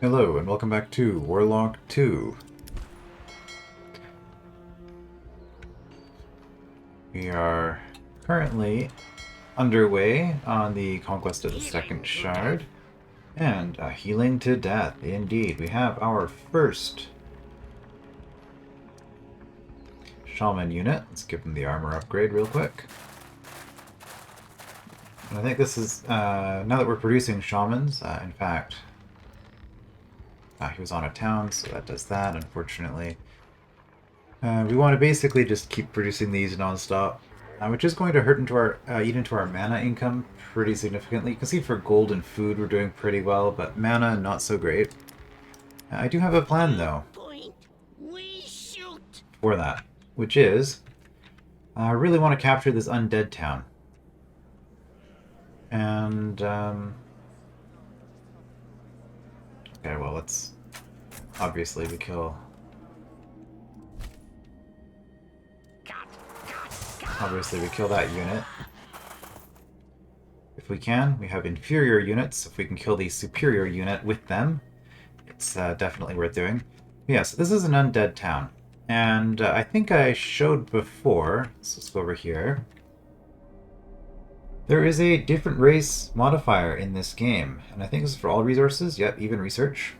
Hello, and welcome back to Warlock 2. We are currently underway on the conquest of the second shard, and healing to death, indeed. We have our first shaman unit. Let's give him the armor upgrade real quick. And I think this is, now that we're producing shamans, in fact, he was on a town, so that does that, unfortunately. We want to basically just keep producing these non-stop, which is going to hurt into our eat into our mana income pretty significantly. You can see for gold and food we're doing pretty well, but mana not so great. I do have a plan though for that, which is I really want to capture this undead town. And okay, well, let's obviously we kill. Obviously, we kill that unit. If we can, we have inferior units. If we can kill the superior unit with them, it's definitely worth doing. Yes, this is an undead town. And I think I showed before, so let's go over here. There is a different race modifier in this game. And I think this is for all resources. Yep, even research.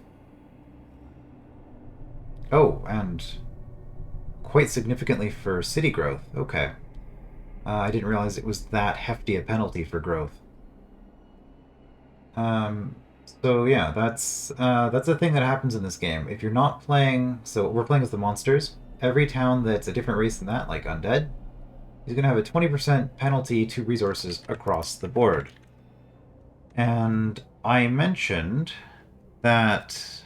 Oh, and quite significantly for city growth. Okay. I didn't realize it was that hefty a penalty for growth. So yeah, that's a thing that happens in this game. If you're not playing, so we're playing as the monsters. Every town that's a different race than that, like undead, is going to have a 20% penalty to resources across the board. And I mentioned that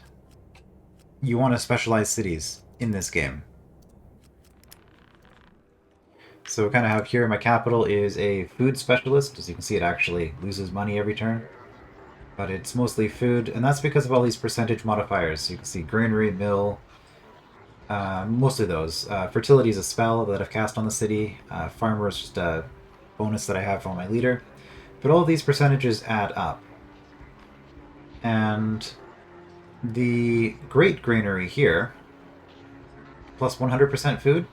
you want to specialize cities in this game. So we kind of have here, my capital is a food specialist. As you can see, it actually loses money every turn. But it's mostly food, and that's because of all these percentage modifiers. So you can see granary, mill, mostly those. Fertility is a spell that I've cast on the city. Farmer is just a bonus that I have on my leader. But all of these percentages add up. And the great granary here, plus 100% food,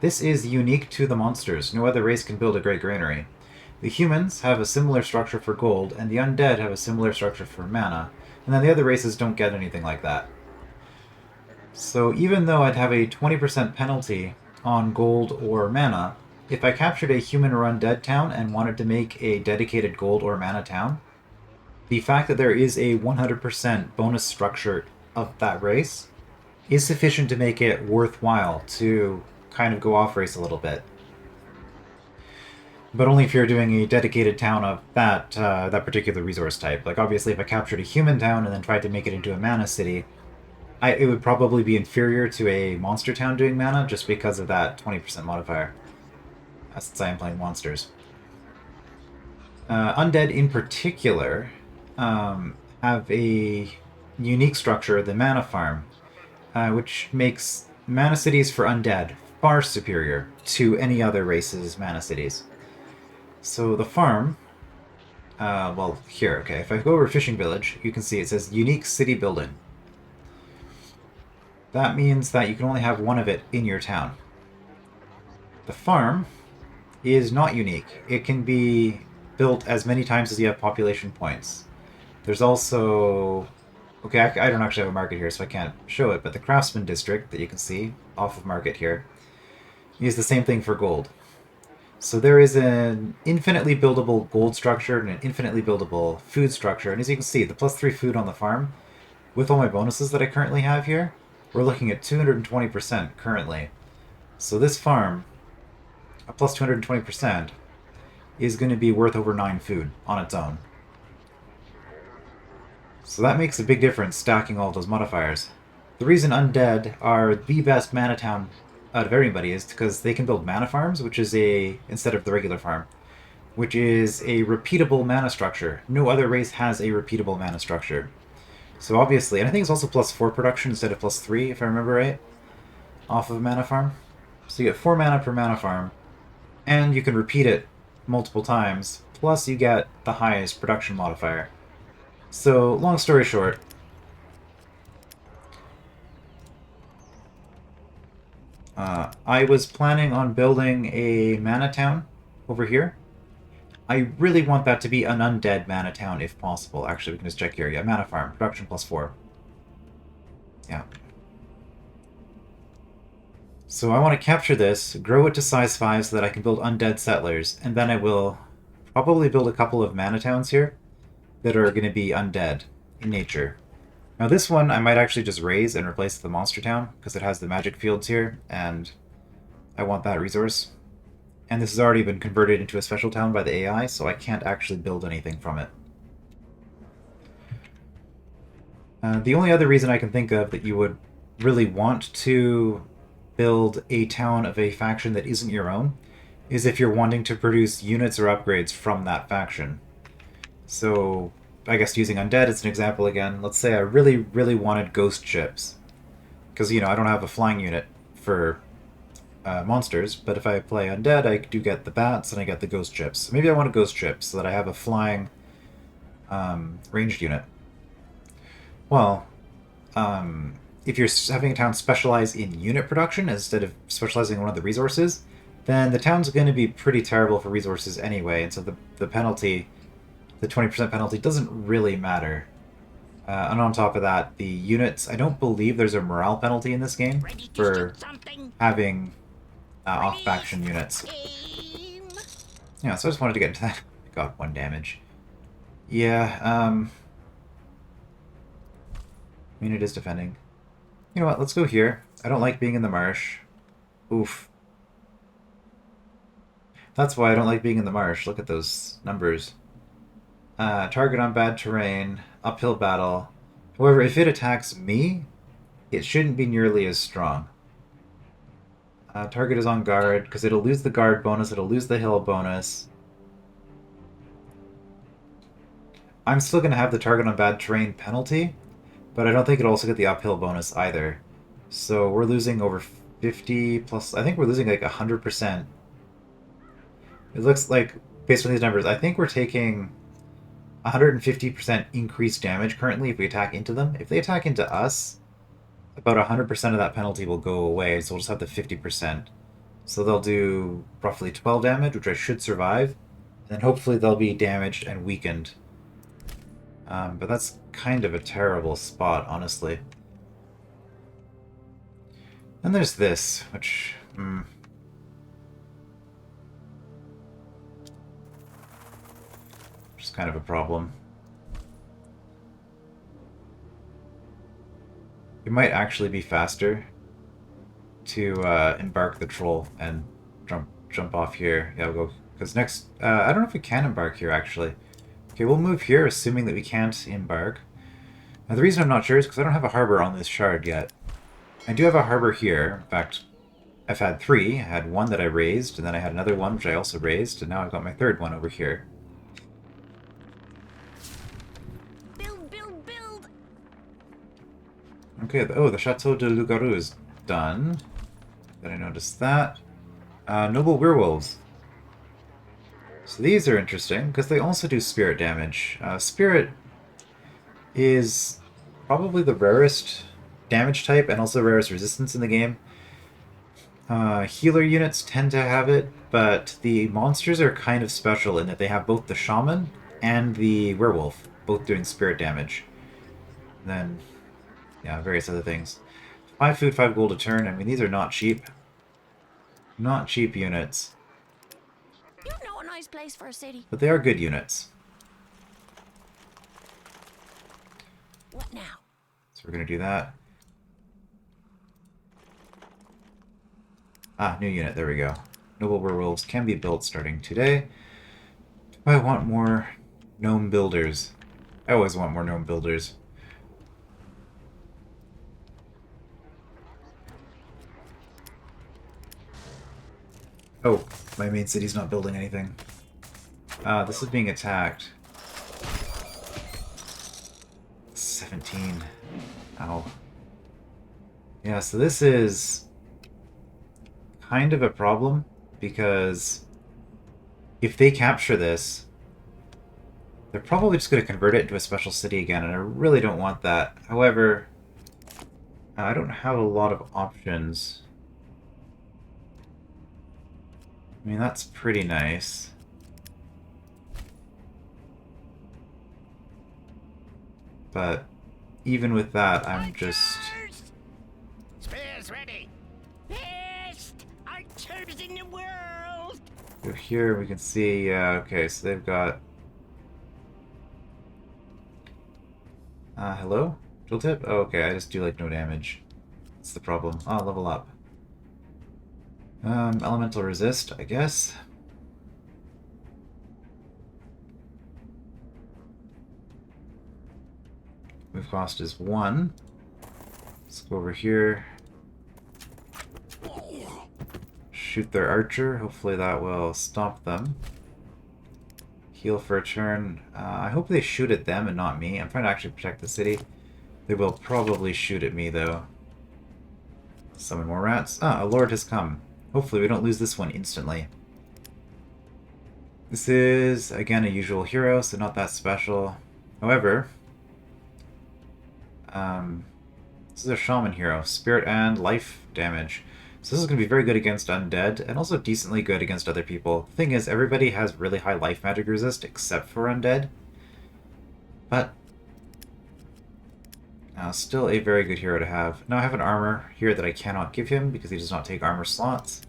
this is unique to the monsters. No other race can build a great granary. The humans have a similar structure for gold, and the undead have a similar structure for mana, and then the other races don't get anything like that. So even though I'd have a 20% penalty on gold or mana, if I captured a human or undead town and wanted to make a dedicated gold or mana town, the fact that there is a 100% bonus structure of that race is sufficient to make it worthwhile to kind of go off race a little bit. But only if you're doing a dedicated town of that that particular resource type. Like obviously if I captured a human town and then tried to make it into a mana city, it would probably be inferior to a monster town doing mana just because of that 20% modifier. Since I am playing monsters. Undead in particular have a unique structure, the mana farm, which makes mana cities for undead far superior to any other race's mana cities. So the farm, well, here, okay, if I go over Fishing Village, you can see it says Unique City Building. That means that you can only have one of it in your town. The farm is not unique. It can be built as many times as you have population points. There's also... Okay, I don't actually have a market here, so I can't show it, but the Craftsman District that you can see off of market here is the same thing for gold. So there is an infinitely buildable gold structure and an infinitely buildable food structure. And as you can see, the plus 3 food on the farm, with all my bonuses that I currently have here, we're looking at 220% currently. So this farm, a plus 220%, is going to be worth over 9 food on its own. So that makes a big difference stacking all those modifiers. The reason undead are the best mana town out of everybody is because they can build mana farms, which is instead of the regular farm, which is a repeatable mana structure. No other race has a repeatable mana structure. So obviously, and I think it's also plus 4 production instead of plus 3, if I remember right, off of a mana farm. So you get 4 mana per mana farm, and you can repeat it multiple times, plus you get the highest production modifier. So, long story short, I was planning on building a mana town over here. I really want that to be an undead mana town if possible. Actually, we can just check here. Yeah, mana farm. Production +4. Yeah. So I want to capture this, grow it to size 5 so that I can build undead settlers, and then I will probably build a couple of mana towns here that are going to be undead in nature. Now this one I might actually just raise and replace the monster town, because it has the magic fields here, and I want that resource. And this has already been converted into a special town by the AI, so I can't actually build anything from it. The only other reason I can think of that you would really want to build a town of a faction that isn't your own is if you're wanting to produce units or upgrades from that faction. So, I guess using undead as an example again, let's say I really, really wanted ghost ships. Because, you know, I don't have a flying unit for monsters, but if I play undead, I do get the bats and I get the ghost ships. So maybe I want a ghost ship so that I have a flying ranged unit. Well, if you're having a town specialize in unit production instead of specializing in one of the resources, then the town's going to be pretty terrible for resources anyway, and so the penalty, the 20% penalty, doesn't really matter. And on top of that, the units, I don't believe there's a morale penalty in this game for having off-faction units. Yeah, so I just wanted to get into that. Got 1 damage. Yeah, I mean, it is defending. You know what, let's go here. I don't like being in the marsh. Oof. That's why I don't like being in the marsh. Look at those numbers. Target on bad terrain, uphill battle. However, if it attacks me, it shouldn't be nearly as strong. Target is on guard, because it'll lose the guard bonus, it'll lose the hill bonus. I'm still going to have the target on bad terrain penalty, but I don't think it'll also get the uphill bonus either. So we're losing over 50 plus... I think we're losing like 100%. It looks like, based on these numbers, I think we're taking 150% increased damage currently if we attack into them. If they attack into us, about 100% of that penalty will go away, so we'll just have the 50%. So they'll do roughly 12 damage, which I should survive, and then hopefully they'll be damaged and weakened. But that's kind of a terrible spot, honestly. And there's this, which... which is kind of a problem. It might actually be faster to embark the troll and jump off here. Yeah, we'll go... because next... I don't know if we can embark here, actually. Okay, we'll move here, assuming that we can't embark. Now, the reason I'm not sure is because I don't have a harbor on this shard yet. I do have a harbor here. In fact, I've had 3. I had 1 that I raised, and then I had another one which I also raised, and now I've got my 3rd one over here. Build, build, build! Okay, oh, the Chateau de Loup-Garou is done. Did I notice that? Noble werewolves. So these are interesting, because they also do spirit damage. Spirit is probably the rarest damage type, and also the rarest resistance in the game. Healer units tend to have it, but the monsters are kind of special in that they have both the shaman and the werewolf, both doing spirit damage. And then, yeah, various other things. 5 food, 5 gold a turn. I mean, these are not cheap. Not cheap units. You know a nice place for a city. But they are good units. What now? So we're going to do that. Ah, new unit. There we go. Noble werewolves can be built starting today. I want more gnome builders. I always want more gnome builders. Oh, my main city's not building anything. This is being attacked. 17. Ow. Yeah, so this is kind of a problem, because if they capture this, they're probably just going to convert it into a special city again, and I really don't want that. However, I don't have a lot of options. I mean, that's pretty nice. But even with that, I'm just... Archers! Spears ready! Best archers in the world! So here we can see, okay, so they've got... hello? Tooltip? Oh, okay, I just do, like, no damage. That's the problem. Oh, level up. Elemental resist, I guess. Move cost is 1. Let's go over here. Shoot their archer. Hopefully that will stop them. Heal for a turn. I hope they shoot at them and not me. I'm trying to actually protect the city. They will probably shoot at me, though. Summon more rats. Ah, a lord has come. Hopefully we don't lose this one instantly. This is, again, a usual hero, so not that special. However, this is a shaman hero. Spirit and life damage. So this is going to be very good against undead, and also decently good against other people. The thing is, everybody has really high life magic resist, except for undead. But still a very good hero to have. Now I have an armor here that I cannot give him, because he does not take armor slots.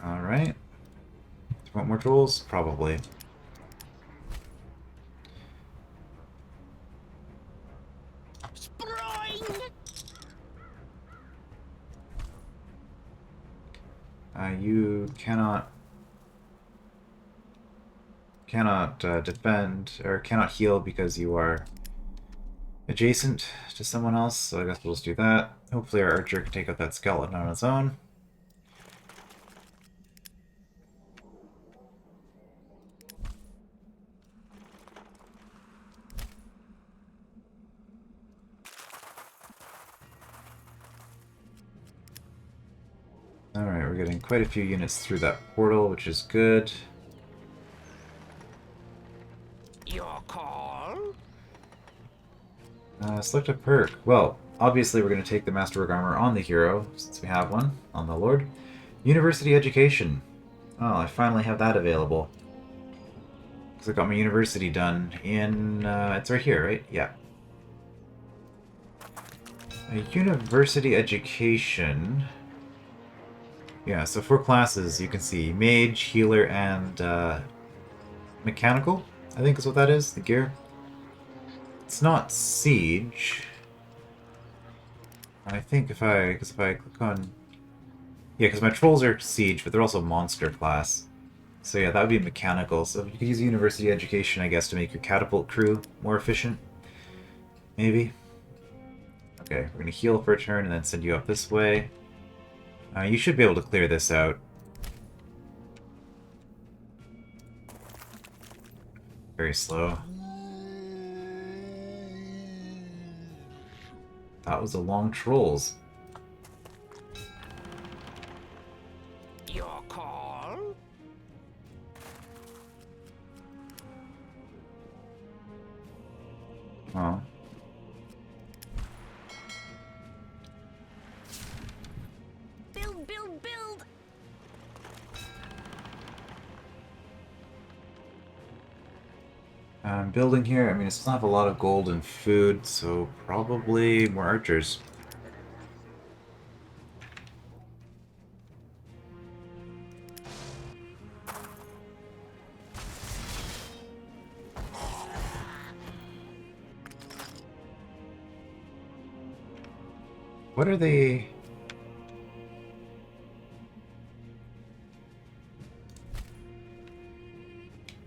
Alright. Do you want more tools? Probably. You cannot defend, or cannot heal because you are adjacent to someone else, so I guess we'll just do that. Hopefully our archer can take out that skeleton on its own. Alright, we're getting quite a few units through that portal, which is good. Your call? Select a perk. Well, obviously we're going to take the Masterwork Armor on the hero, since we have one, on the Lord. University Education. Oh, I finally have that available. Because I got my university done in... it's right here, right? Yeah. A University Education... Yeah, so 4 classes, you can see Mage, Healer, and Mechanical, I think is what that is, the gear. It's not Siege. I think if I click on... Yeah, because my Trolls are Siege, but they're also Monster class. So yeah, that would be Mechanical. So you could use University Education, I guess, to make your Catapult crew more efficient. Maybe. Okay, we're going to heal for a turn and then send you up this way. You should be able to clear this out. Very slow. That was a long Trolls. Your call? Oh. Build, build, build! Building here, I mean, it doesn't have a lot of gold and food, so probably more archers. What are they...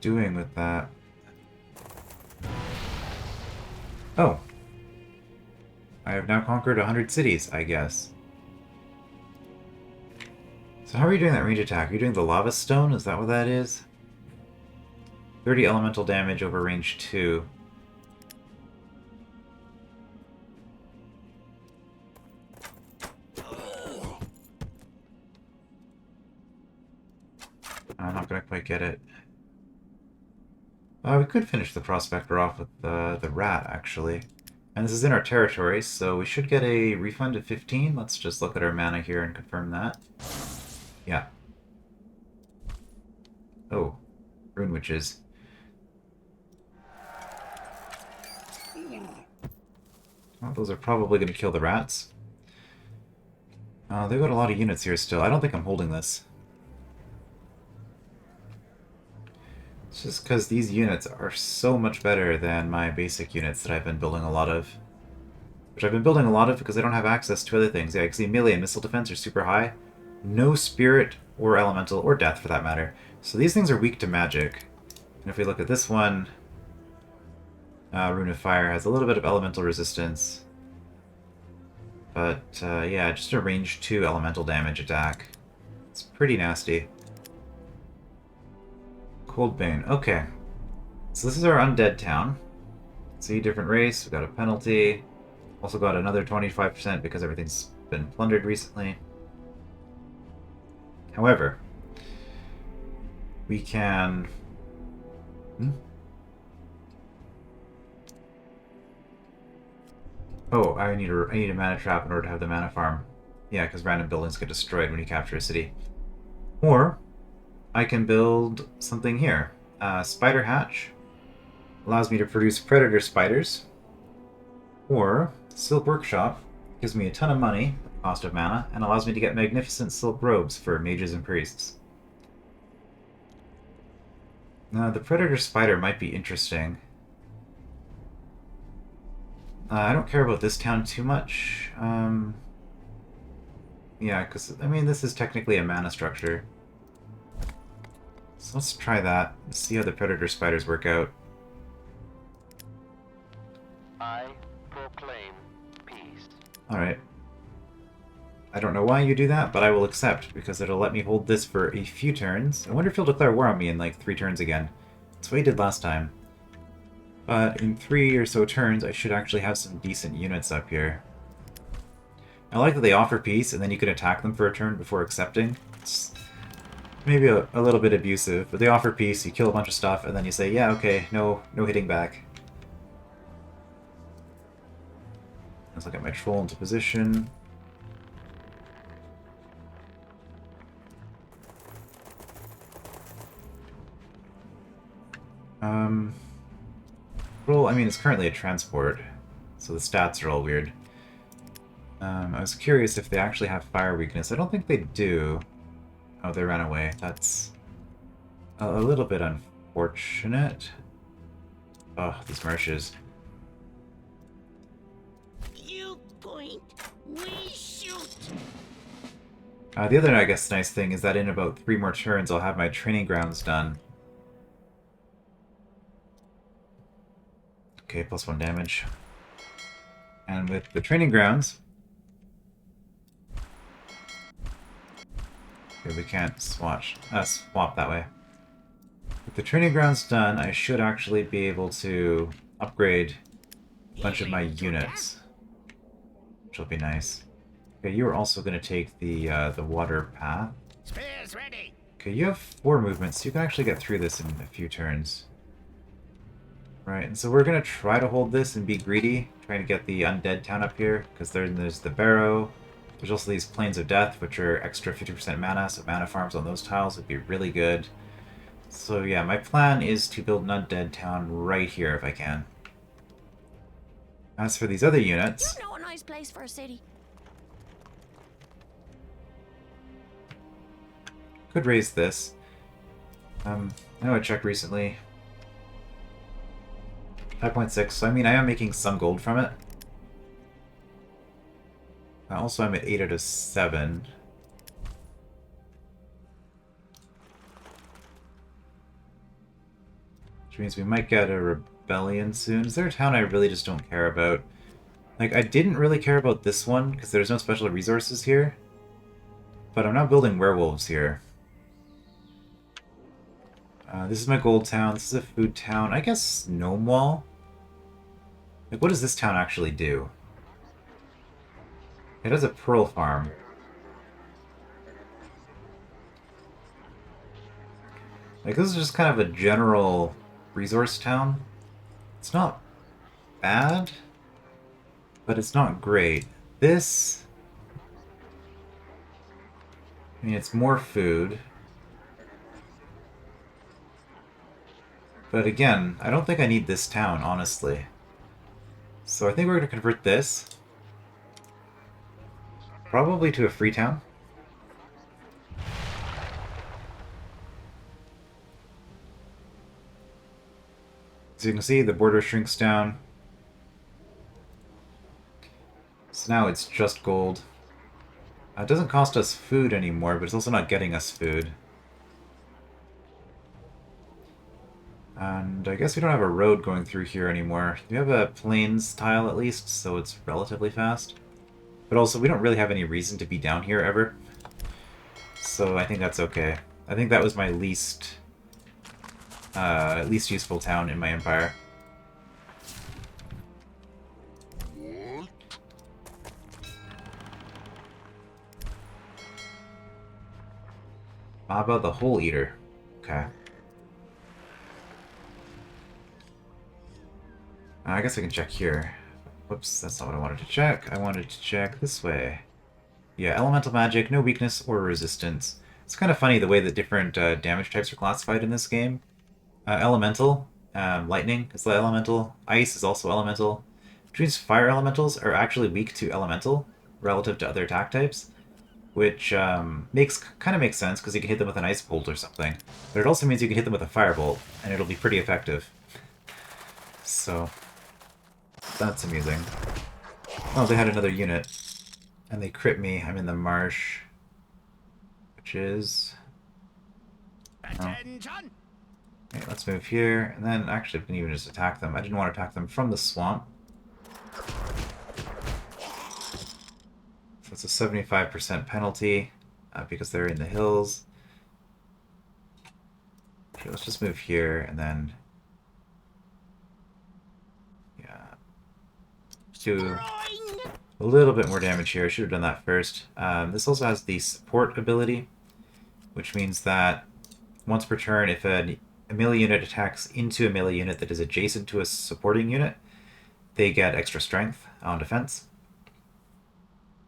doing with that? Oh. I have now conquered 100 cities, I guess. So how are you doing that range attack? Are you doing the lava stone? Is that what that is? 30 elemental damage over range 2. I'm not gonna quite get it. We could finish the prospector off with the rat, actually. And this is in our territory, so we should get a refund of 15. Let's just look at our mana here and confirm that. Yeah. Oh, Rune Witches. Well, those are probably going to kill the rats. They've got a lot of units here still. I don't think I'm holding this. It's just because these units are so much better than my basic units that I've been building a lot of. Which I've been building a lot of because I don't have access to other things. Yeah, because the melee and missile defense are super high. No spirit or elemental, or death for that matter. So these things are weak to magic. And if we look at this one, Rune of Fire has a little bit of elemental resistance. But yeah, just a range 2 elemental damage attack. It's pretty nasty. Coldbane, okay. So this is our undead town. See, different race, we've got a penalty. Also got another 25% because everything's been plundered recently. However, we can... Oh, I need a mana trap in order to have the mana farm. Yeah, because random buildings get destroyed when you capture a city. Or, I can build something here. Spider Hatch allows me to produce predator spiders. Or, Silk Workshop gives me a ton of money, cost of mana, and allows me to get magnificent silk robes for mages and priests. Now, the predator spider might be interesting. I don't care about this town too much. Yeah, because, I mean, this is technically a mana structure. So let's try that. Let's see how the predator spiders work out. I proclaim peace. Alright. I don't know why you do that, but I will accept, because it'll let me hold this for a few turns. I wonder if he'll declare war on me in like 3 turns again. That's what he did last time. But in 3 or so turns, I should actually have some decent units up here. I like that they offer peace, and then you can attack them for a turn before accepting. It's maybe a little bit abusive, but they offer peace, you kill a bunch of stuff, and then you say, yeah, okay, no hitting back. Let's look at my troll into position. Troll, I mean, it's currently a transport, so the stats are all weird. I was curious if they actually have fire weakness. I don't think they do. Oh, they ran away. That's a little bit unfortunate. Oh, these marshes. You point, we shoot. The other, I guess, nice thing is that in about 3 more turns, I'll have my training grounds done. Okay, +1 damage. And with the training grounds... Okay, we can't swap that way. With the training grounds done, I should actually be able to upgrade a bunch of my units. Which will be nice. Okay, you are also going to take the water path. Spears ready. Okay, you have 4 movements, so you can actually get through this in a few turns. Right, and so we're going to try to hold this and be greedy, trying to get the undead town up here, because there's the barrow. There's also these planes of death, which are extra 50% mana, so mana farms on those tiles would be really good. So yeah, my plan is to build an undead town right here if I can. As for these other units... You know a nice place for a city. Could raise this. I know I checked recently. 5.6, so I mean I am making some gold from it. Also I'm at 8 out of 7. Which means we might get a rebellion soon. Is there a town I really just don't care about? Like, I didn't really care about this one, because there's no special resources here. But I'm not building werewolves here. This is my gold town, this is a food town. I guess Gnome Wall? Like, what does this town actually do? It has a pearl farm. Like, this is just kind of a general resource town. It's not bad. but it's not great. This... I mean, it's more food. But again, I don't think I need this town, honestly. So I think we're going to convert this probably to a free town. So you can see the border shrinks down. So now it's just gold. It doesn't cost us food anymore, but it's also not getting us food. And I guess we don't have a road going through here anymore. We have a plains tile at least, so it's relatively fast. But also, we don't really have any reason to be down here ever. So I think that's okay. I think that was my least useful town in my empire. How about the Hole Eater? Okay. I guess I can check here. Whoops, that's not what I wanted to check. I wanted to check this way. Yeah, elemental magic, no weakness or resistance. It's kind of funny the way that different damage types are classified in this game. Elemental, lightning is the elemental. Ice is also elemental. Which means fire elementals are actually weak to elemental relative to other attack types. Which kind of makes sense because you can hit them with an ice bolt or something. But it also means you can hit them with a firebolt, and it'll be pretty effective. So... that's amusing. Oh, they had another unit. And they crit me. I'm in the marsh. Which is... Attention! Okay, let's move here. And then, actually, I can even just attack them. I didn't want to attack them from the swamp. So it's a 75% penalty because they're in the hills. Okay, let's just move here and then... do a little bit more damage here. I should have done that first. This also has the support ability, which means that once per turn, if a melee unit attacks into a melee unit that is adjacent to a supporting unit, they get extra strength on defense.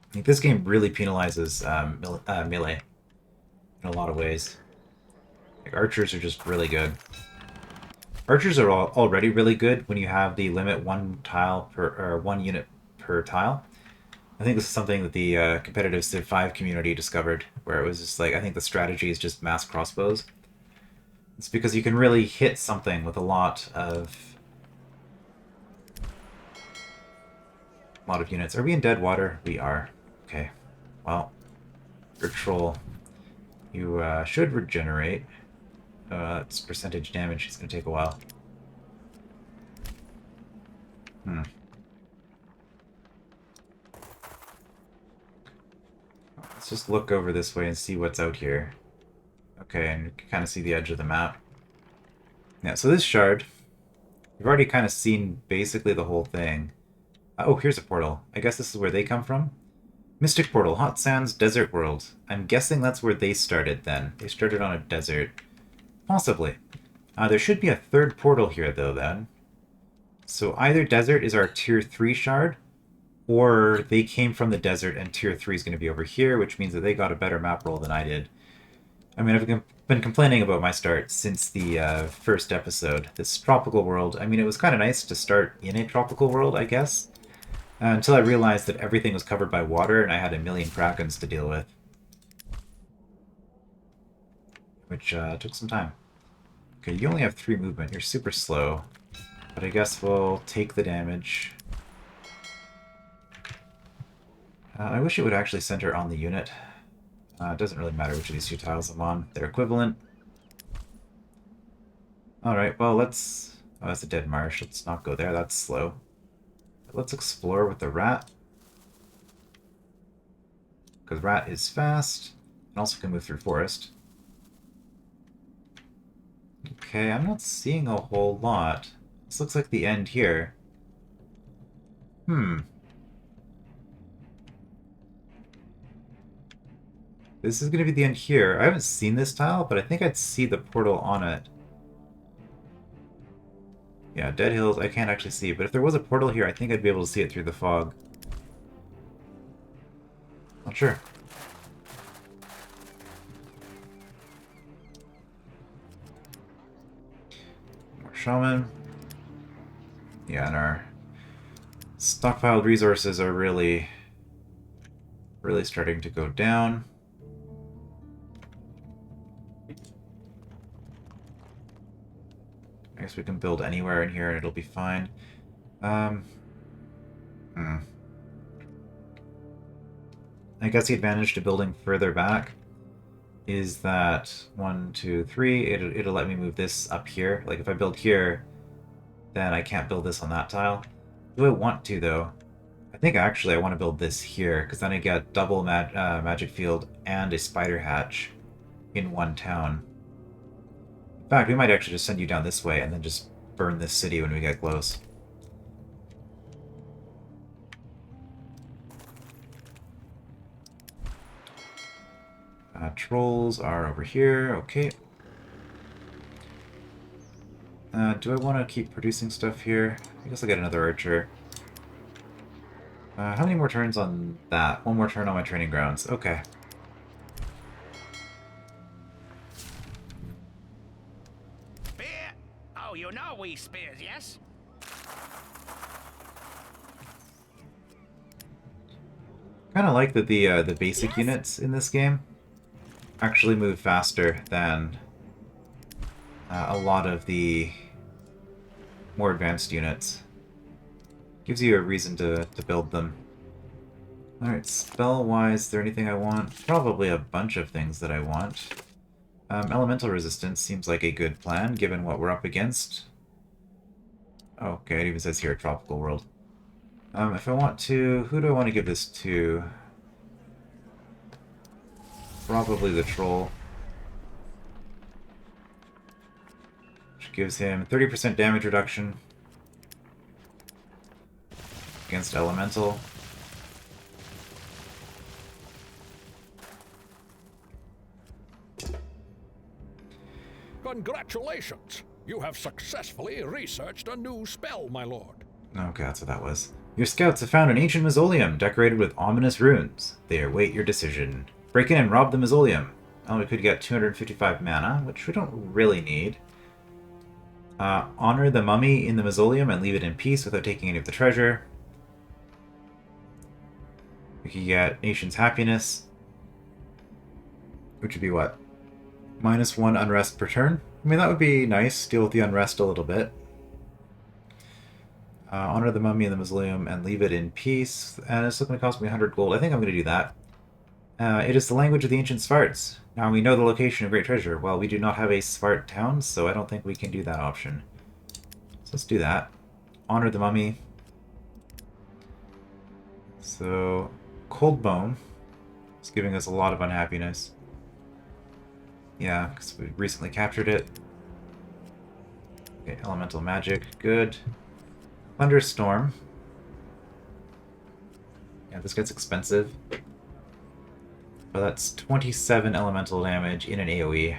I think this game really penalizes melee in a lot of ways. Like, archers are just really good. Archers are already really good when you have the limit one unit per tile. I think this is something that the competitive Civ 5 community discovered, where it was just like, I think the strategy is just mass crossbows. It's because you can really hit something with a lot of units. Are we in dead water? We are. Okay. Well, your troll, you should regenerate. It's percentage damage. It's going to take a while. Let's just look over this way and see what's out here. Okay, and you can kind of see the edge of the map. Yeah, so this shard, we've already kind of seen basically the whole thing. Oh, here's a portal. I guess this is where they come from. Mystic Portal, Hot Sands, Desert World. I'm guessing that's where they started then. They started on a desert. Possibly. There should be a third portal here, though, then. So either desert is our tier 3 shard, or they came from the desert and tier 3 is going to be over here, which means that they got a better map roll than I did. I mean, I've been complaining about my start since the first episode. This tropical world, I mean, it was kind of nice to start in a tropical world, I guess, until I realized that everything was covered by water and I had a million krakens to deal with. Which took some time. Okay, you only have 3 movement. You're super slow. But I guess we'll take the damage. I wish it would actually center on the unit. It doesn't really matter which of these 2 tiles I'm on. They're equivalent. Alright, well, let's... Oh, that's a dead marsh. Let's not go there. That's slow. But let's explore with the rat. Because rat is fast. And also can move through forest. Okay, I'm not seeing a whole lot. This looks like the end here. This is going to be the end here. I haven't seen this tile, but I think I'd see the portal on it. Yeah, Dead Hills, I can't actually see. But if there was a portal here, I think I'd be able to see it through the fog. Sure. More shaman. Yeah, and our stockpiled resources are really starting to go down. I guess we can build anywhere in here and it'll be fine. I guess the advantage to building further back is that 1, 2, 3, it'll let me move this up here. Like if I build here, then I can't build this on that tile. Do I want to though? I think actually I want to build this here because then I get double magic field and a spider hatch in one town. In fact, we might actually just send you down this way and then just burn this city when we get close. Trolls are over here. Okay. Do I want to keep producing stuff here? I guess I'll get another archer. How many more turns on that? One more turn on my training grounds. Okay. Spear? Oh, you know we spears, yes? Kind of like that the basic units in this game actually move faster than a lot of the more advanced units. Gives you a reason to build them. Alright, spell-wise, is there anything I want? Probably a bunch of things that I want. Elemental resistance seems like a good plan, given what we're up against. Okay, it even says here, tropical world. If I want to... Who do I want to give this to? Probably the troll. Which gives him 30% damage reduction against elemental. Congratulations! You have successfully researched a new spell, my lord. Okay, that's what that was. Your scouts have found an ancient mausoleum decorated with ominous runes. They await your decision. Break in and rob the mausoleum. Oh, we could get 255 mana, which we don't really need. Honor the mummy in the mausoleum and leave it in peace without taking any of the treasure. We could get Nation's Happiness, which would be what? -1 unrest per turn? I mean, that would be nice. Deal with the unrest a little bit. Honor the mummy in the mausoleum and leave it in peace. And it's going to cost me 100 gold. I think I'm going to do that. It is the language of the ancient Svarts. Now we know the location of great treasure. Well, we do not have a Svart town, so I don't think we can do that option. So let's do that. Honor the mummy. So, Cold Bone is giving us a lot of unhappiness. Yeah, because we recently captured it. Okay, elemental magic, good. Thunderstorm. Yeah, this gets expensive. But that's 27 elemental damage in an AoE.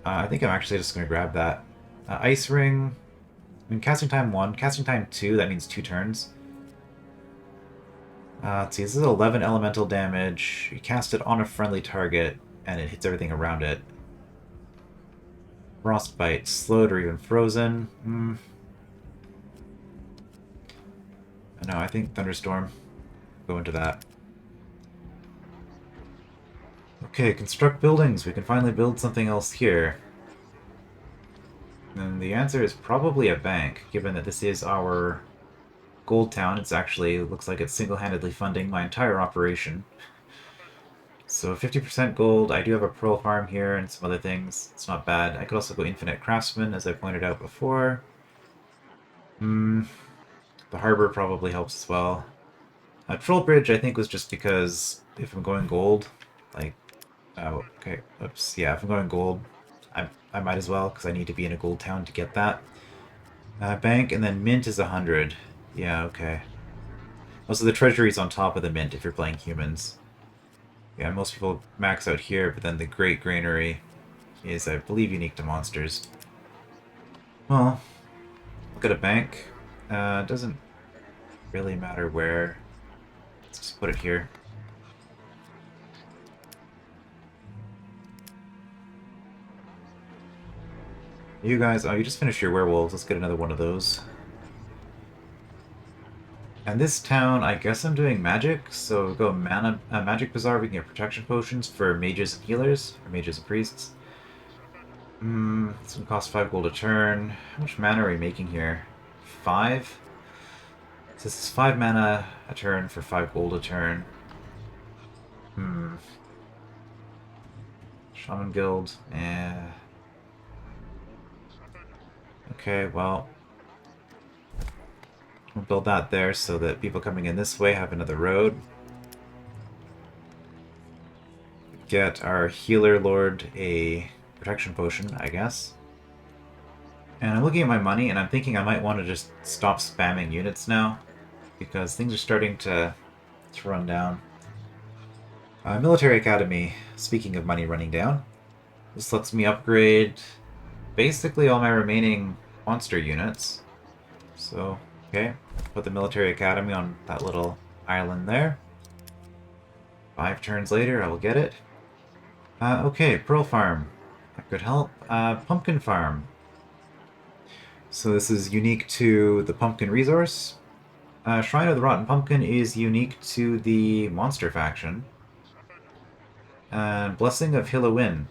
I think I'm actually just going to grab that. Ice Ring. I mean, casting time 1. Casting time 2, that means 2 turns. Let's see, this is 11 elemental damage. You cast it on a friendly target, and it hits everything around it. Frostbite, slowed or even frozen. No, I think Thunderstorm. Go into that. Okay, construct buildings. We can finally build something else here. And the answer is probably a bank, given that this is our gold town. It's actually, looks like it's single-handedly funding my entire operation. So 50% gold. I do have a pearl farm here and some other things. It's not bad. I could also go infinite craftsman, as I pointed out before. The harbor probably helps as well. Troll bridge, I think, was just because if I'm going gold, like, oh, okay, oops, yeah, if I'm going gold, I might as well, because I need to be in a gold town to get that. Bank, and then mint is 100. Yeah, okay. Also, the treasury's on top of the mint if you're playing humans. Yeah, most people max out here, but then the Great Granary is, I believe, unique to monsters. Well, look at a bank. Doesn't really matter where. Let's just put it here. You guys, oh, you just finished your werewolves. Let's get another one of those. And this town, I guess I'm doing magic, so go magic bazaar. We can get protection potions for mages and healers, or mages and priests. It's gonna cost 5 gold a turn. How much mana are we making here? 5? So this is 5 mana a turn for 5 gold a turn. Shaman Guild, Okay, well, we'll build that there so that people coming in this way have another road. Get our healer lord a protection potion, I guess. And I'm looking at my money and I'm thinking I might want to just stop spamming units now, because things are starting to run down. Military Academy, speaking of money running down, this lets me upgrade basically all my remaining monster units. So, okay, put the Military Academy on that little island there. 5 turns later, I will get it. Okay, Pearl Farm. That could help. Pumpkin Farm. So this is unique to the Pumpkin resource. Shrine of the Rotten Pumpkin is unique to the Monster faction. Blessing of Hillowin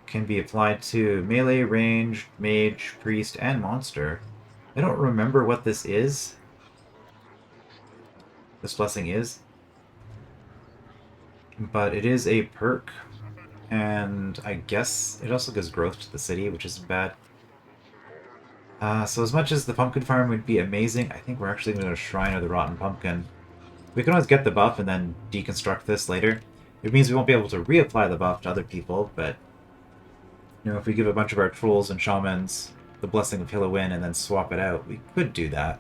can be applied to melee, ranged, mage, priest, and monster. I don't remember what this is. This blessing is. But it is a perk. And I guess it also gives growth to the city, which isn't bad. So as much as the Pumpkin Farm would be amazing, I think we're actually going to go to Shrine of the Rotten Pumpkin. We can always get the buff and then deconstruct this later. It means we won't be able to reapply the buff to other people, but you know, if we give a bunch of our trolls and shamans the Blessing of Hillowin and then swap it out, we could do that.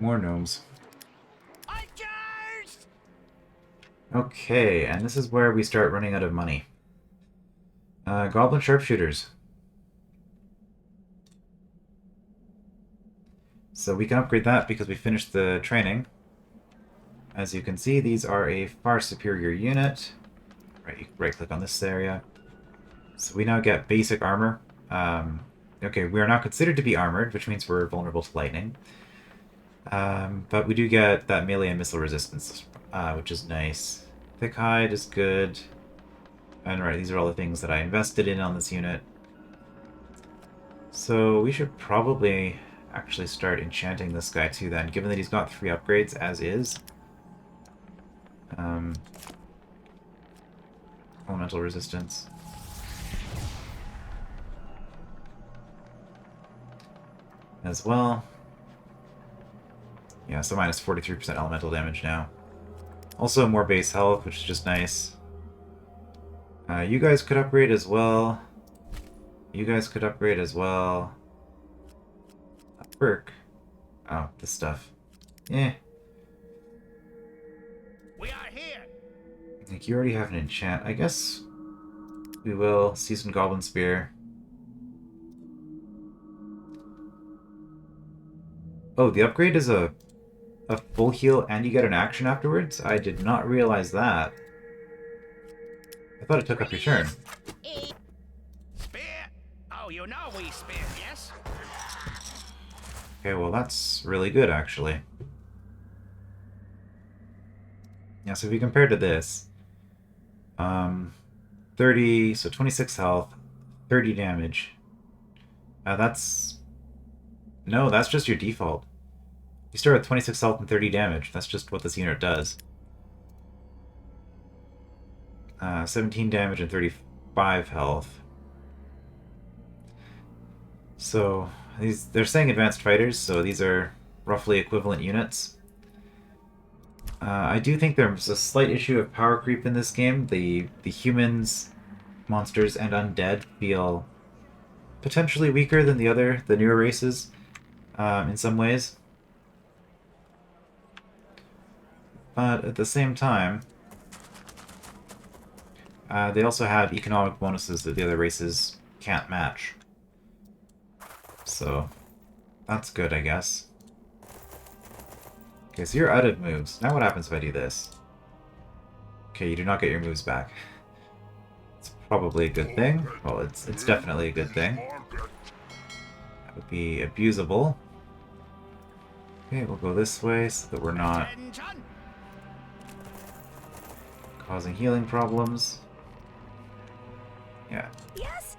More gnomes. Archers! Okay, and this is where we start running out of money. Goblin sharpshooters. So we can upgrade that because we finished the training. As you can see, these are a far superior unit. Right click on this area. So we now get basic armor. Okay, we are now considered to be armored, which means we're vulnerable to lightning. But we do get that melee and missile resistance, which is nice. Thick hide is good. And right, these are all the things that I invested in on this unit. So we should probably actually start enchanting this guy too then, given that he's got 3 upgrades as is. Elemental resistance. As well. Yeah, so minus 43% elemental damage now. Also more base health, which is just nice. You guys could upgrade as well. You guys could upgrade as well. A perk. Oh, this stuff. Eh. We are here. I think you already have an enchant. I guess we will. Seasoned Goblin Spear. Oh, the upgrade is a full heal and you get an action afterwards? I did not realize that. I thought it took up your turn. Spear? Oh, you know we spear, yes? Okay, well that's really good actually. Yeah, so if you compare to this, 30, so 26 health, 30 damage. That's just your default. You start with 26 health and 30 damage. That's just what this unit does. 17 damage and 35 health. So they're saying advanced fighters, so these are roughly equivalent units. I do think there's a slight issue of power creep in this game. The humans, monsters, and undead feel potentially weaker than the newer races in some ways. But at the same time, they also have economic bonuses that the other races can't match. so that's good, I guess. Okay, so you're out of moves. Now what happens if I do this? Okay, you do not get your moves back. It's probably a good thing. Well, it's definitely a good thing. That would be abusable. Okay, we'll go this way so that we're not Attention! causing healing problems. Yeah. Yes?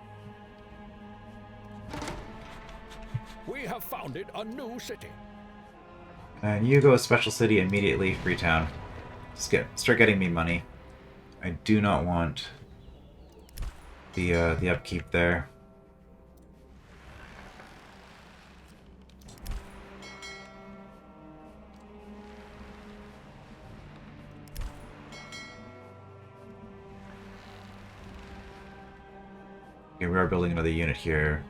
We have founded a new city. And you go special city immediately, Freetown. Start getting me money. I do not want the upkeep there. Okay, we are building another unit here.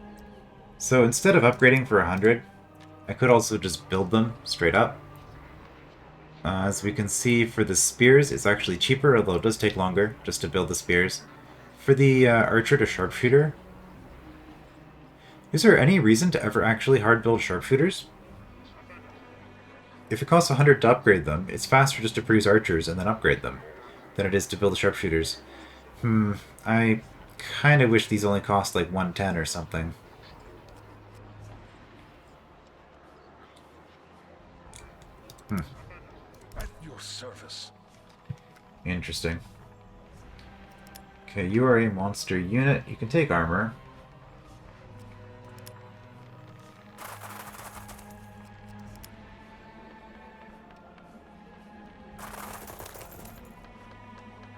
So instead of upgrading for 100, I could also just build them straight up. As we can see, for the spears, it's actually cheaper, although it does take longer just to build the spears. For the archer to sharpshooter, is there any reason to ever actually hard build sharpshooters? If it costs 100 to upgrade them, it's faster just to produce archers and then upgrade them than it is to build the sharpshooters. I kind of wish these only cost like 110 or something. At your service. Interesting. Okay, you are a monster unit. You can take armor.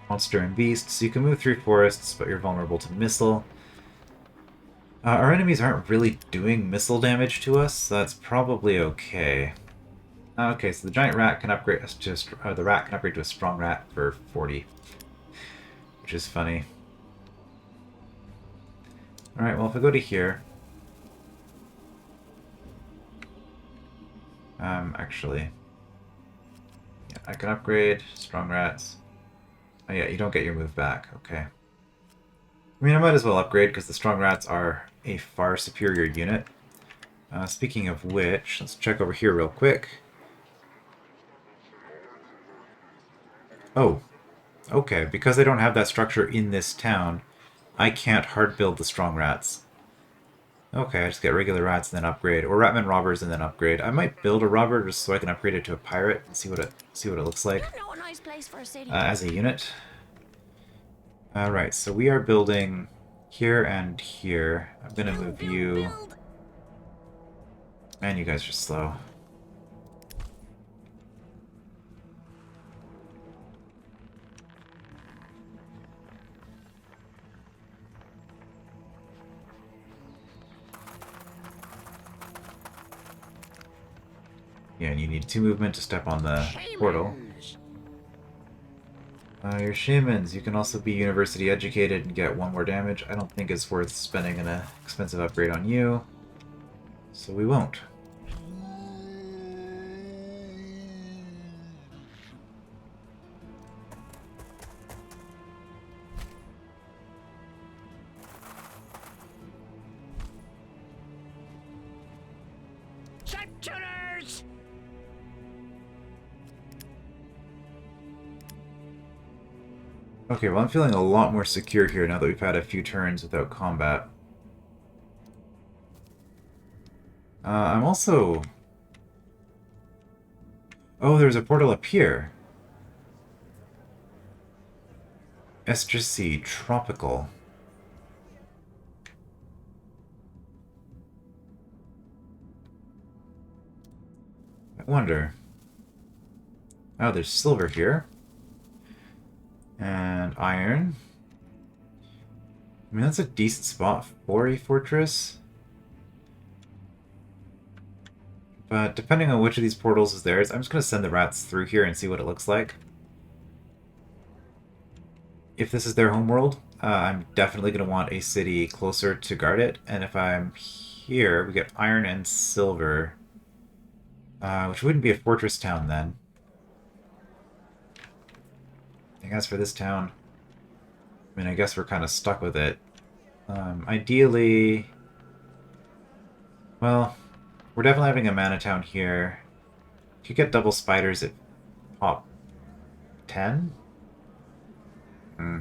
Monster and beast, so you can move through forests, but you're vulnerable to missile. Our enemies aren't really doing missile damage to us, so that's probably okay. Okay, so the giant rat can upgrade us to the rat can upgrade to a strong rat for 40, which is funny. All right, well if I go to here, actually, yeah, I can upgrade strong rats. Oh yeah, you don't get your move back. Okay. I mean, I might as well upgrade because the strong rats are a far superior unit. Speaking of which, let's check over here real quick. Oh, okay. Because I don't have that structure in this town, I can't hard build the strong rats. Okay, I just get regular rats and then upgrade, or ratman robbers and then upgrade. I might build a robber just so I can upgrade it to a pirate and see what it looks like You know a nice place for a city. as a unit. Alright, so we are building here and here. I'm gonna move you. Build. Man, you guys are slow. Yeah, and you need 2 movement to step on the portal. Your shamans, you can also be university educated and get 1 more damage. I don't think it's worth spending an expensive upgrade on you, so we won't. Sharpshooters! Okay, well I'm feeling a lot more secure here now that we've had a few turns without combat. I'm also... Oh, there's a portal up here. Estracy, tropical. I wonder... Oh, there's silver here. And iron. I mean, that's a decent spot for a fortress. But depending on which of these portals is theirs, I'm just going to send the rats through here and see what it looks like. If this is their homeworld, I'm definitely going to want a city closer to guard it. And if I'm here, we get iron and silver. Which wouldn't be a fortress town then. As for this town, I mean, I guess we're kind of stuck with it. Ideally... Well, we're definitely having a mana town here. If you get double spiders at pop 10? Hmm.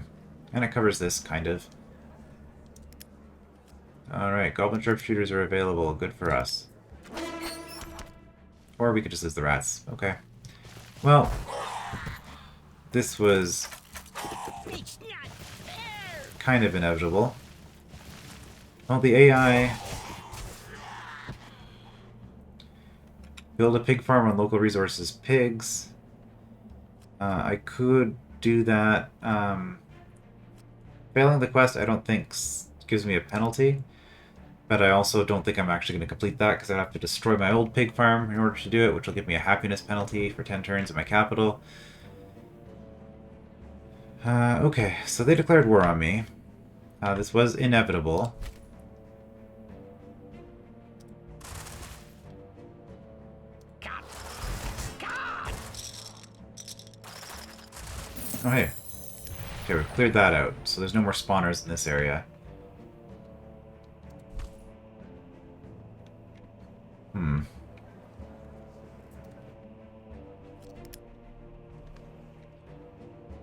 And it covers this, kind of. Alright, goblin sharpshooters are available. Good for us. Or we could just lose the rats. Okay. Well, this was It's not fair. kind of inevitable. Well, the AI... Build a pig farm on local resources pigs. I could do that. Failing the quest, I don't think gives me a penalty. But I also don't think I'm actually going to complete that because I'd have to destroy my old pig farm in order to do it, which will give me a happiness penalty for 10 turns at my capital. Okay, so they declared war on me. This was inevitable. Oh, hey. Okay, we've cleared that out, so there's no more spawners in this area.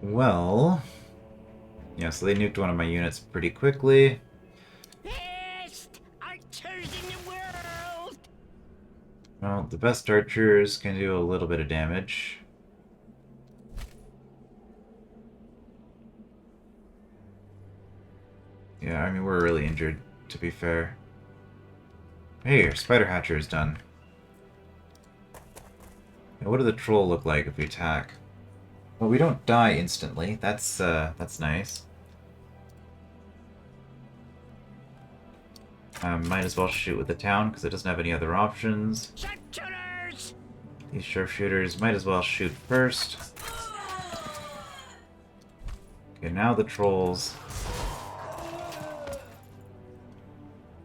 Well... Yeah, so they nuked one of my units pretty quickly. Best archers in the world. Well, the best archers can do a little bit of damage. Yeah, I mean, we're really injured, to be fair. Hey, our spider hatcher is done. Now, what does the troll look like if we attack? Well, we don't die instantly. That's nice. Might as well shoot with the town, because it doesn't have any other options. Sharpshooters. These sharpshooters might as well shoot first. Okay, now the trolls.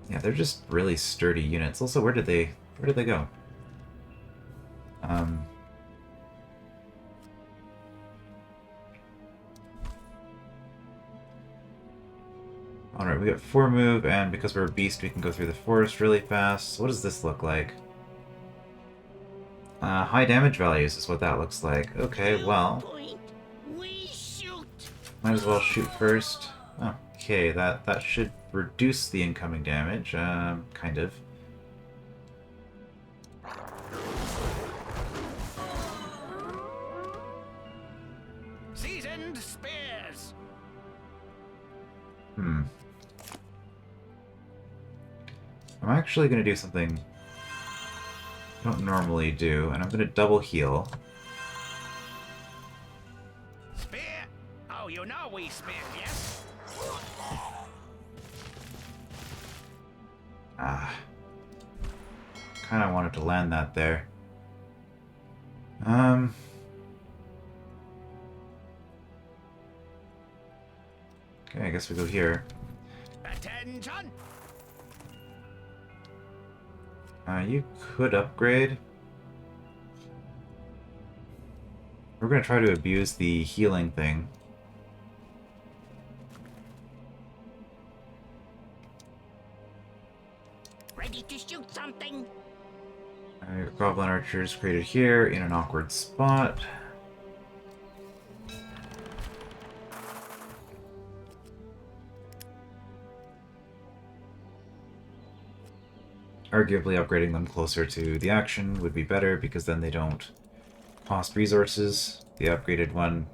Yeah, they're just really sturdy units. Also, where did they go? Alright, we got 4 move, and because we're a beast, we can go through the forest really fast. So what does this look like? High damage values is what that looks like. Okay, well, Point. We shoot. might as well shoot first. Okay, that should reduce the incoming damage, kind of. Seasoned spears. I'm actually going to do something I don't normally do, and I'm going to double heal. Spear. Oh, you know we spear, yes? Kind of wanted to land that there. Okay, I guess we go here. Attention. You could upgrade. We're going to try to abuse the healing thing. Ready to shoot something. Goblin archers created here in an awkward spot. Arguably upgrading them closer to the action would be better because then they don't cost resources. The upgraded one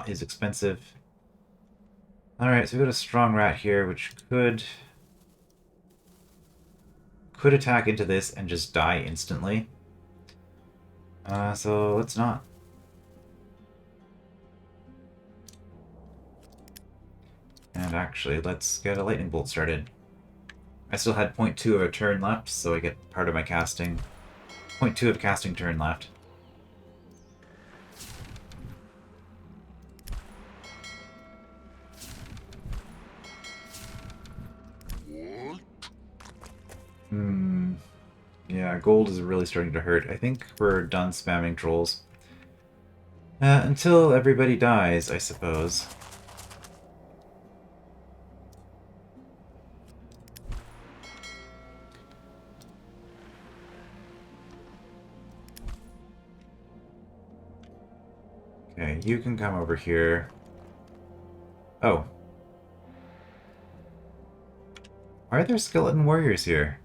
is expensive. Alright, so we've got a strong rat here which could attack into this and just die instantly. So let's not. And actually, let's get a lightning bolt started. I still had 0.2 of a turn left, so I get part of my casting. 0.2 of casting turn left. Yeah, gold is really starting to hurt. I think we're done spamming trolls. Until everybody dies, I suppose. Okay, you can come over here. Oh. Why are there skeleton warriors here?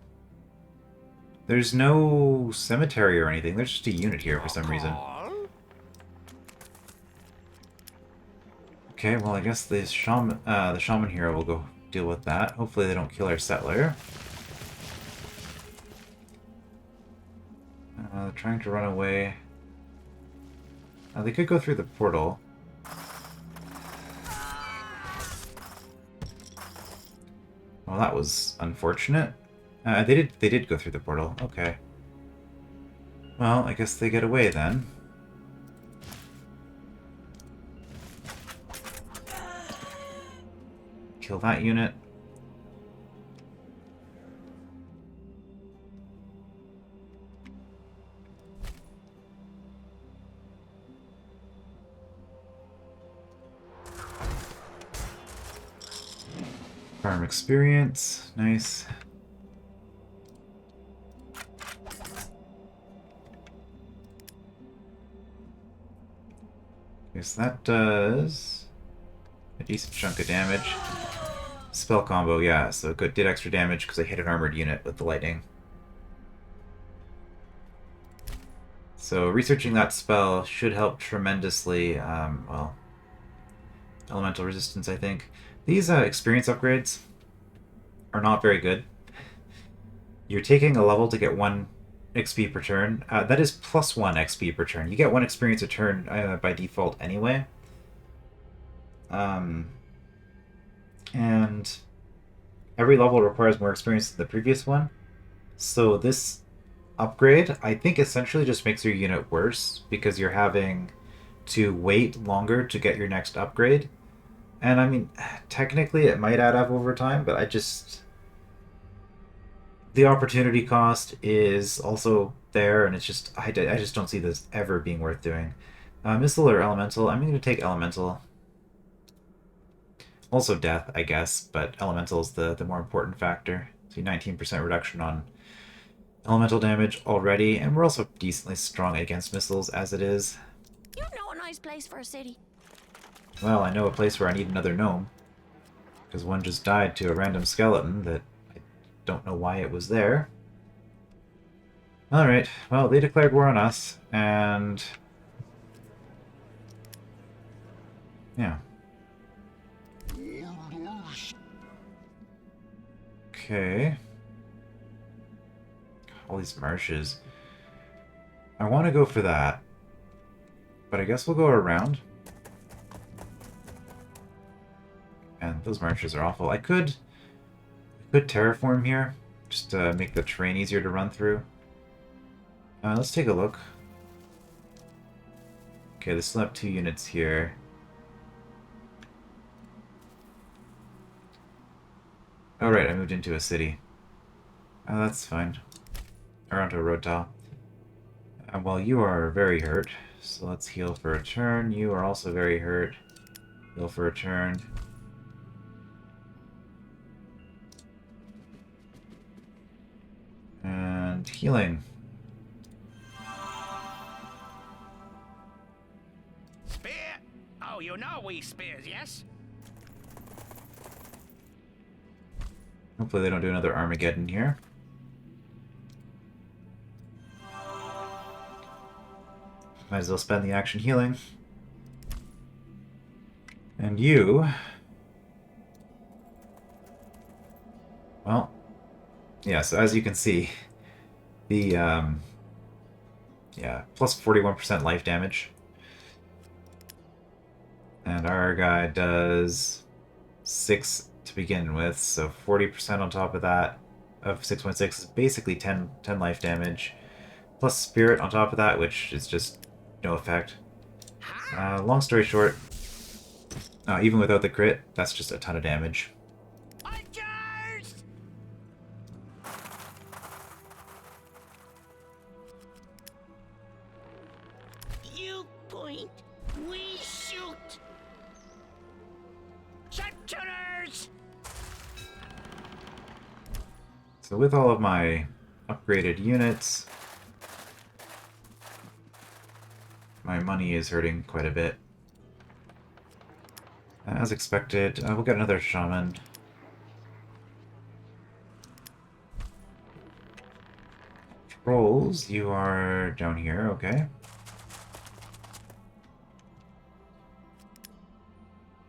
There's no cemetery or anything. There's just a unit here for some reason. Okay, well I guess the shaman hero will go deal with that. Hopefully they don't kill our settler. They're trying to run away. They could go through the portal. Well, that was unfortunate. They did go through the portal. Okay. Well, I guess they get away then. Kill that unit. Farm experience. Nice. Guess that does a decent chunk of damage. Spell combo, yeah, so good. Did extra damage because I hit an armored unit with the lightning. So researching that spell should help tremendously, well, elemental resistance, I think. These experience upgrades are not very good. You're taking a level to get 1 XP per turn. That is plus 1 XP per turn. You get 1 experience a turn by default anyway. And every level requires more experience than the previous one. So this upgrade, I think, essentially just makes your unit worse because you're having to wait longer to get your next upgrade. And I mean, technically it might add up over time, but I just... The opportunity cost is also there, and it's just... I just don't see this ever being worth doing. Missile or Elemental? I'm going to take Elemental. Also Death, I guess, but Elemental is the more important factor. See, 19% reduction on elemental damage already, and we're also decently strong against missiles as it is. You know a nice place for a city. Well, I know a place where I need another gnome. Because one just died to a random skeleton that I don't know why it was there. Alright, well, they declared war on us, and... yeah. Okay. All these marshes. I want to go for that. But I guess we'll go around. And those marshes are awful. I could terraform here, just to make the terrain easier to run through. Let's take a look. Okay, they still have 2 units here. Oh right, I moved into a city. Oh, that's fine. Or onto a road tile. Well, you are very hurt, so let's heal for a turn. You are also very hurt. Heal for a turn. And healing. Spear? Oh, you know we spears, yes? Hopefully they don't do another Armageddon here. Might as well spend the action healing. And you... well... yeah, so as you can see, the, yeah, plus 41% life damage. And our guy does 6 to begin with, so 40% on top of that, of 6.6 is basically 10 life damage. Plus spirit on top of that, which is just no effect. Long story short, even without the crit, that's just a ton of damage. Archers! You point, we shoot. Sharpshooters! So with all of my upgraded units, my money is hurting quite a bit. As expected, we'll get another shaman. Trolls, you are down here, okay.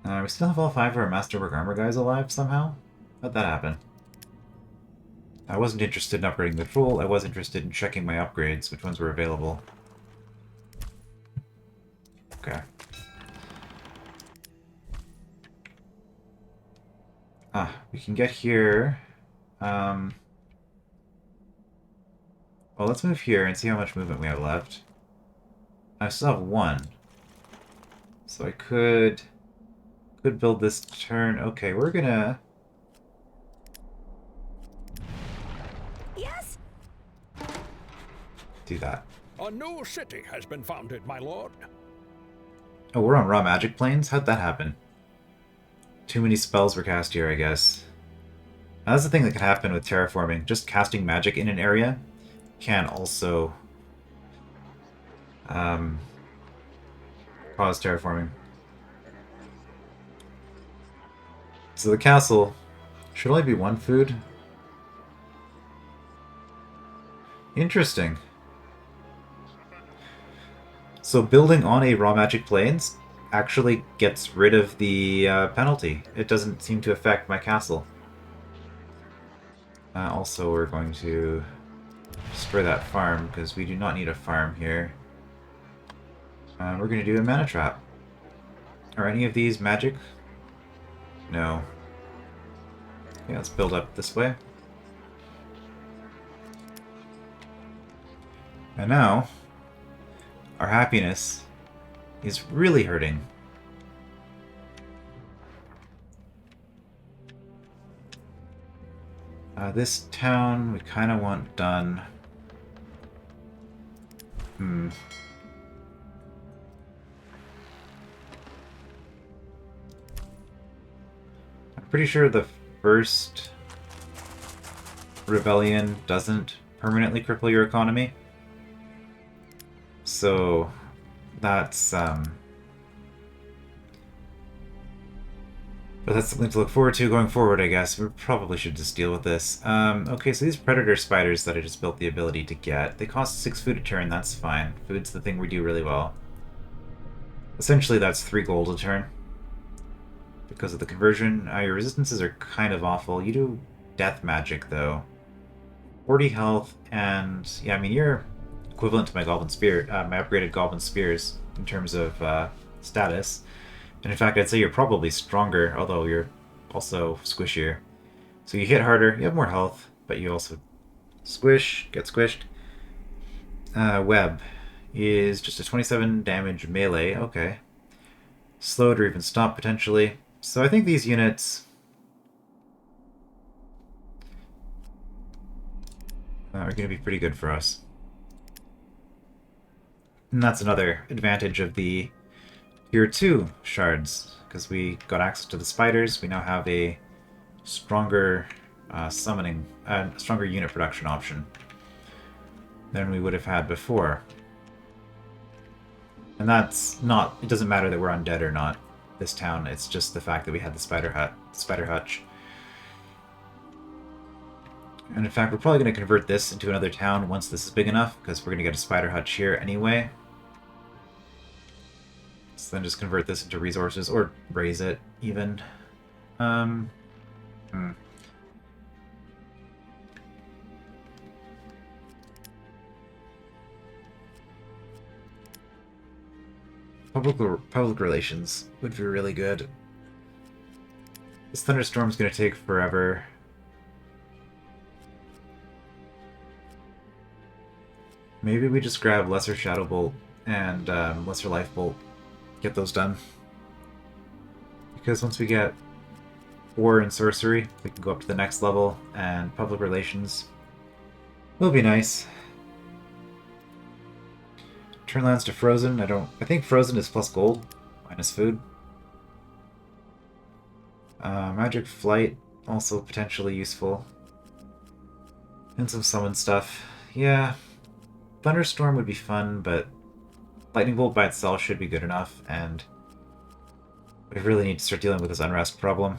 We still have all 5 of our Masterwork Armor guys alive somehow? How'd that happen? I wasn't interested in upgrading the troll, I was interested in checking my upgrades, which ones were available. Okay. We can get here. Well, let's move here and see how much movement we have left. I still have 1. So I could build this turn. Okay, we're gonna... Yes? do that. A new city has been founded, my lord. Oh, we're on raw magic planes? How'd that happen? Too many spells were cast here, I guess. Now, that's the thing that can happen with terraforming. Just casting magic in an area can also cause terraforming. So the castle should only be 1 food. Interesting. So building on a raw magic plains actually gets rid of the penalty. It doesn't seem to affect my castle. Also, we're going to destroy that farm, because we do not need a farm here. We're going to do a mana trap. Are any of these magic? No. Okay, let's build up this way. And now, our happiness is really hurting. This town we kind of want done. I'm pretty sure the first rebellion doesn't permanently cripple your economy. So that's but that's something to look forward to going forward, I guess. We probably should just deal with this. Okay, so these predator spiders that I just built the ability to get, they cost 6 food a turn, that's fine. Food's the thing we do really well. Essentially, that's 3 gold a turn. Because of the conversion, your resistances are kind of awful. You do death magic, though. 40 health, and yeah, I mean, you're equivalent to my Goblin Spear, my upgraded Goblin Spears in terms of status. And in fact, I'd say you're probably stronger, although you're also squishier. So you hit harder, you have more health, but you also get squished. Web is just a 27 damage melee, okay. Slowed or even stopped potentially. So I think these units are going to be pretty good for us. And that's another advantage of the Tier 2 shards, because we got access to the spiders. We now have a stronger stronger unit production option than we would have had before. And that's not, it doesn't matter that we're undead or not, this town, it's just the fact that we had the spider hutch. And in fact, we're probably going to convert this into another town once this is big enough, because we're going to get a spider hutch here anyway. So then just convert this into resources, or raise it, even. Public relations would be really good. This thunderstorm's going to take forever. Maybe we just grab Lesser Shadow Bolt and Lesser Life Bolt. Get those done. Because once we get War and Sorcery, we can go up to the next level, and Public Relations will be nice. Turn lands to Frozen. I think Frozen is plus gold, minus food. Magic Flight, also potentially useful. And some summon stuff. Yeah, Thunderstorm would be fun, but Lightning Bolt by itself should be good enough, and We really need to start dealing with this unrest problem.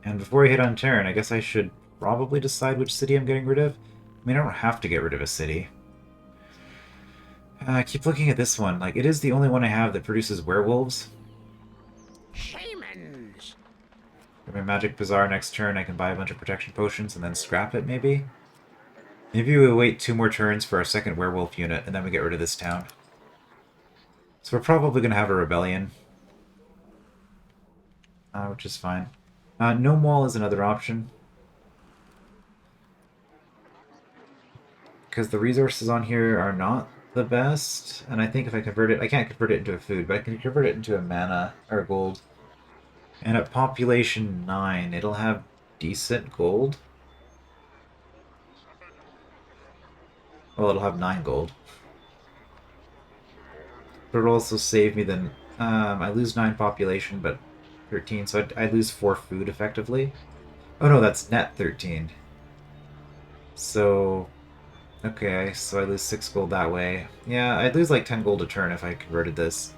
And before I hit on turn, I guess I should probably decide which city I'm getting rid of. I mean, I don't have to get rid of a city. I keep looking at this one. Like, it is the only one I have that produces werewolves. Shamans. For my Magic Bazaar next turn, I can buy a bunch of protection potions and then scrap it, maybe? Maybe we wait 2 more turns for our second werewolf unit, and then we get rid of this town. So we're probably going to have a rebellion. Which is fine. No mall is another option. Because the resources on here are not the best. And I think if I convert it... I can't convert it into a food, but I can convert it into a mana, or gold. And at population 9, it'll have decent gold. Well, it'll have 9 gold. But it'll also save me then... I lose 9 population, but 13, so I lose 4 food, effectively. Oh no, that's net 13. So... Okay, so I lose 6 gold that way. Yeah, I'd lose like 10 gold a turn if I converted this.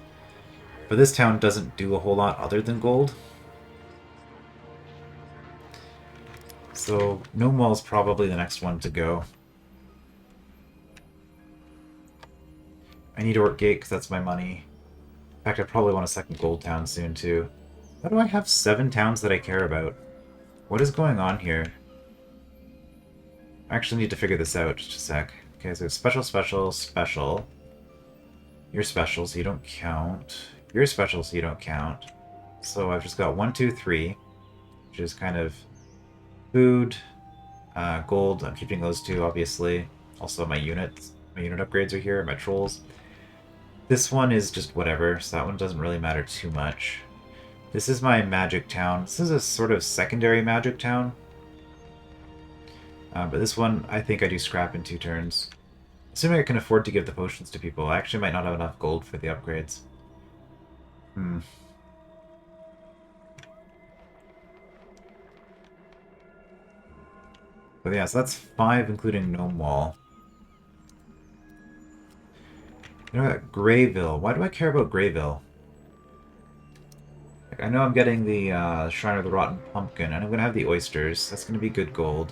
But this town doesn't do a whole lot other than gold. So, no mall's probably the next one to go. I need Orc Gate because that's my money. In fact, I probably want a second gold town soon too. Why do I have 7 towns that I care about? What is going on here? I actually need to figure this out, just a sec. Okay, so special, special, special. You're special, so you don't count. You're special, so you don't count. So I've just got 1, 2, 3, which is kind of food, gold. I'm keeping those 2, obviously. Also my units. My unit upgrades are here, my trolls. This one is just whatever, so that one doesn't really matter too much. This is my magic town. This is a sort of secondary magic town. But this one, I think I do scrap in 2 turns. Assuming I can afford to give the potions to people. I actually might not have enough gold for the upgrades. But yeah, so that's 5 including Gnome Wall. You know what? Greyville. Why do I care about Greyville? Like, I know I'm getting the Shrine of the Rotten Pumpkin, and I'm going to have the oysters. That's going to be good gold.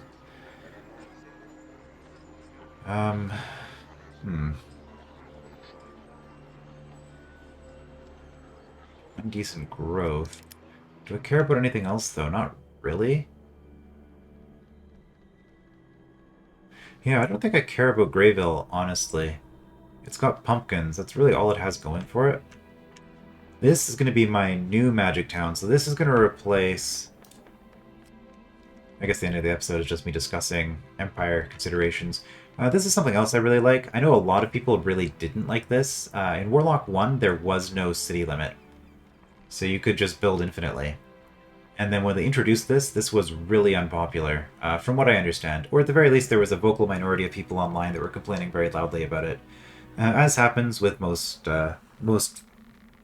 Decent growth. Do I care about anything else, though? Not really. Yeah, I don't think I care about Greyville, honestly. It's got pumpkins. That's really all it has going for it. This is going to be my new magic town, so this is going to replace... I guess the end of the episode is just me discussing Empire considerations. This is something else I really like. I know a lot of people really didn't like this. In Warlock 1, there was no city limit. So you could just build infinitely. And then when they introduced this, this was really unpopular, from what I understand. Or at the very least, there was a vocal minority of people online that were complaining very loudly about it. As happens with most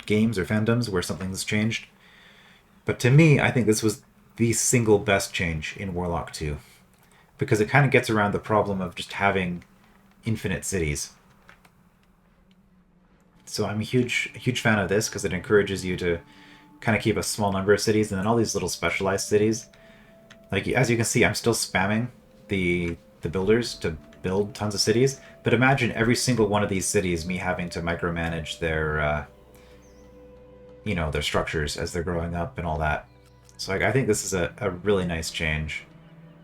games or fandoms where something's changed. But to me, I think this was the single best change in Warlock 2. Because it kind of gets around the problem of just having infinite cities. So I'm a huge fan of this because it encourages you to kind of keep a small number of cities and then all these little specialized cities. Like, as you can see, I'm still spamming the builders to build tons of cities, but imagine every single one of these cities me having to micromanage their their structures as they're growing up and all that. So I think this is a really nice change,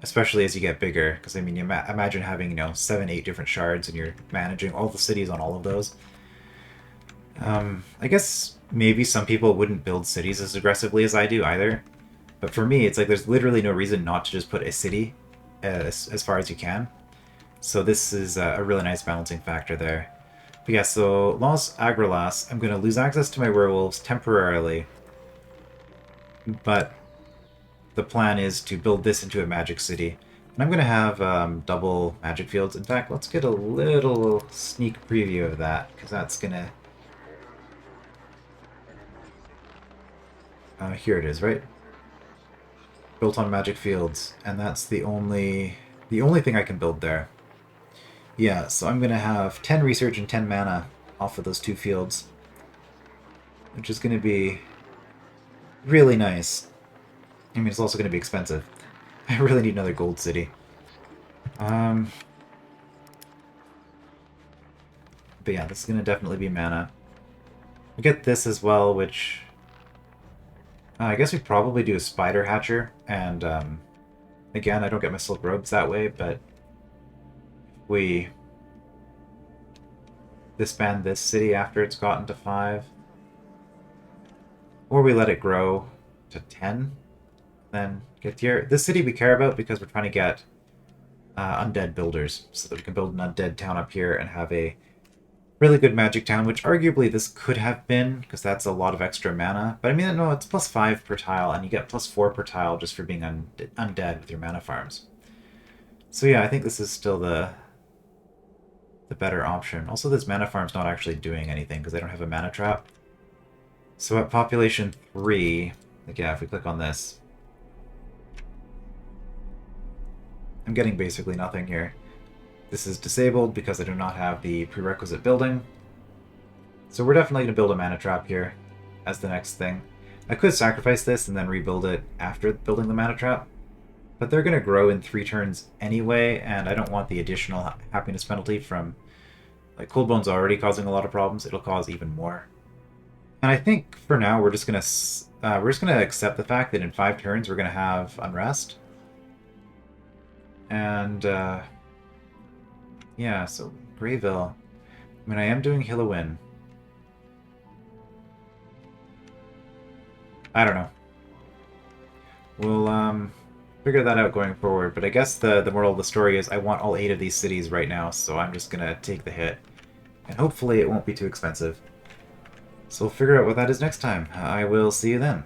especially as you get bigger, because I mean, you imagine having 7, 8 different shards and you're managing all the cities on all of those. I guess maybe some people wouldn't build cities as aggressively as I do either, but for me, it's like there's literally no reason not to just put a city as far as you can. So this is a really nice balancing factor there. But yeah, so Los Agrilas, I'm going to lose access to my werewolves temporarily, but the plan is to build this into a magic city. And I'm going to have double magic fields. In fact, let's get a little sneak preview of that, because that's going to... here it is, right? Built on magic fields, and that's the only thing I can build there. Yeah, so I'm going to have 10 research and 10 mana off of those 2 fields. which is going to be really nice. I mean, it's also going to be expensive. I really need another gold city. But yeah, this is going to definitely be mana. We get this as well, which... I guess we probably do a spider hatcher, and again, I don't get my silk robes that way, but we disband this city after it's gotten to 5, or we let it grow to 10, then get tier. This city we care about because we're trying to get undead builders, so that we can build an undead town up here and have a really good magic town, which arguably this could have been, because that's a lot of extra mana. But I mean, no, it's +5 per tile, and you get +4 per tile just for being undead with your mana farms. So yeah, I think this is still the better option. Also, this mana farm's not actually doing anything, because I don't have a mana trap. So at population 3, like yeah, if we click on this, I'm getting basically nothing here. This is disabled because I do not have the prerequisite building. So we're definitely going to build a mana trap here as the next thing. I could sacrifice this and then rebuild it after building the mana trap, but they're going to grow in 3 turns anyway, and I don't want the additional happiness penalty from... Like, Coldbone's already causing a lot of problems, it'll cause even more. And I think for now we're just going to accept the fact that in 5 turns we're going to have Unrest. And yeah, so Greyville. I mean, I am doing Hillowin. I don't know. We'll figure that out going forward, but I guess the moral of the story is I want all 8 of these cities right now, so I'm just gonna take the hit. And hopefully it won't be too expensive. So we'll figure out what that is next time. I will see you then.